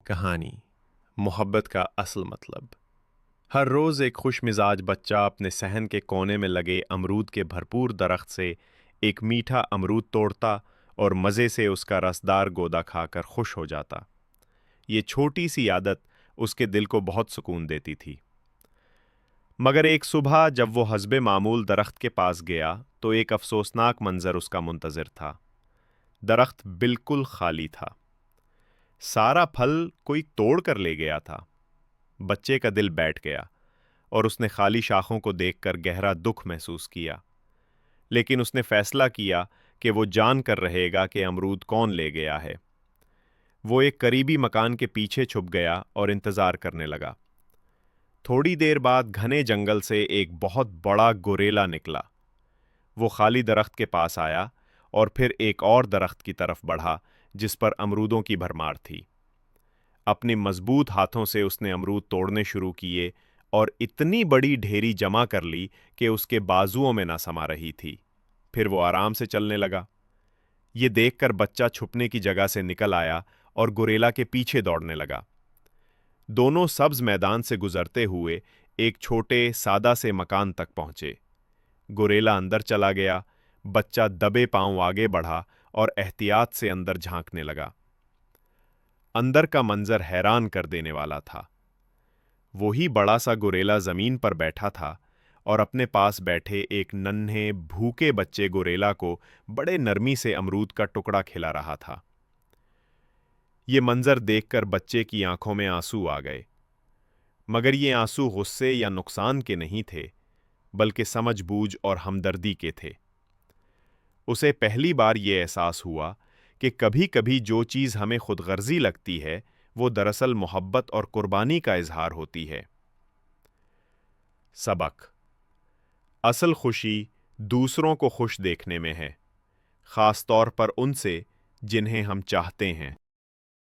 کہانی محبت کا اصل مطلب۔ ہر روز ایک خوش مزاج بچہ اپنے صحن کے کونے میں لگے امرود کے بھرپور درخت سے ایک میٹھا امرود توڑتا اور مزے سے اس کا رسدار گودا کھا کر خوش ہو جاتا۔ یہ چھوٹی سی عادت اس کے دل کو بہت سکون دیتی تھی۔ مگر ایک صبح جب وہ حسب معمول درخت کے پاس گیا تو ایک افسوسناک منظر اس کا منتظر تھا۔ درخت بالکل خالی تھا۔ سارا پھل کوئی توڑ کر لے گیا تھا۔ بچے کا دل بیٹھ گیا اور اس نے خالی شاخوں کو دیکھ کر گہرا دکھ محسوس کیا، لیکن اس نے فیصلہ کیا کہ وہ جان کر رہے گا کہ امرود کون لے گیا ہے۔ وہ ایک قریبی مکان کے پیچھے چھپ گیا اور انتظار کرنے لگا۔ تھوڑی دیر بعد گھنے جنگل سے ایک بہت بڑا گوریلا نکلا۔ وہ خالی درخت کے پاس آیا اور پھر ایک اور درخت کی طرف بڑھا جس پر امرودوں کی بھرمار تھی۔ اپنے مضبوط ہاتھوں سے اس نے امرود توڑنے شروع کیے اور اتنی بڑی ڈھیری جمع کر لی کہ اس کے بازوؤں میں نہ سما رہی تھی۔ پھر وہ آرام سے چلنے لگا۔ یہ دیکھ کر بچہ چھپنے کی جگہ سے نکل آیا اور گوریلا کے پیچھے دوڑنے لگا۔ دونوں سبز میدان سے گزرتے ہوئے ایک چھوٹے سادہ سے مکان تک پہنچے۔ گوریلا اندر چلا گیا، بچہ دبے پاؤں آگے بڑھا اور احتیاط سے اندر جھانکنے لگا۔ اندر کا منظر حیران کر دینے والا تھا۔ وہی بڑا سا گوریلا زمین پر بیٹھا تھا اور اپنے پاس بیٹھے ایک ننھے بھوکے بچے گوریلا کو بڑے نرمی سے امرود کا ٹکڑا کھلا رہا تھا۔ یہ منظر دیکھ کر بچے کی آنکھوں میں آنسو آ گئے، مگر یہ آنسو غصے یا نقصان کے نہیں تھے، بلکہ سمجھ بوجھ اور ہمدردی کے تھے۔ اسے پہلی بار یہ احساس ہوا کہ کبھی کبھی جو چیز ہمیں خود غرضی لگتی ہے وہ دراصل محبت اور قربانی کا اظہار ہوتی ہے۔ سبق: اصل خوشی دوسروں کو خوش دیکھنے میں ہے، خاص طور پر ان سے جنہیں ہم چاہتے ہیں۔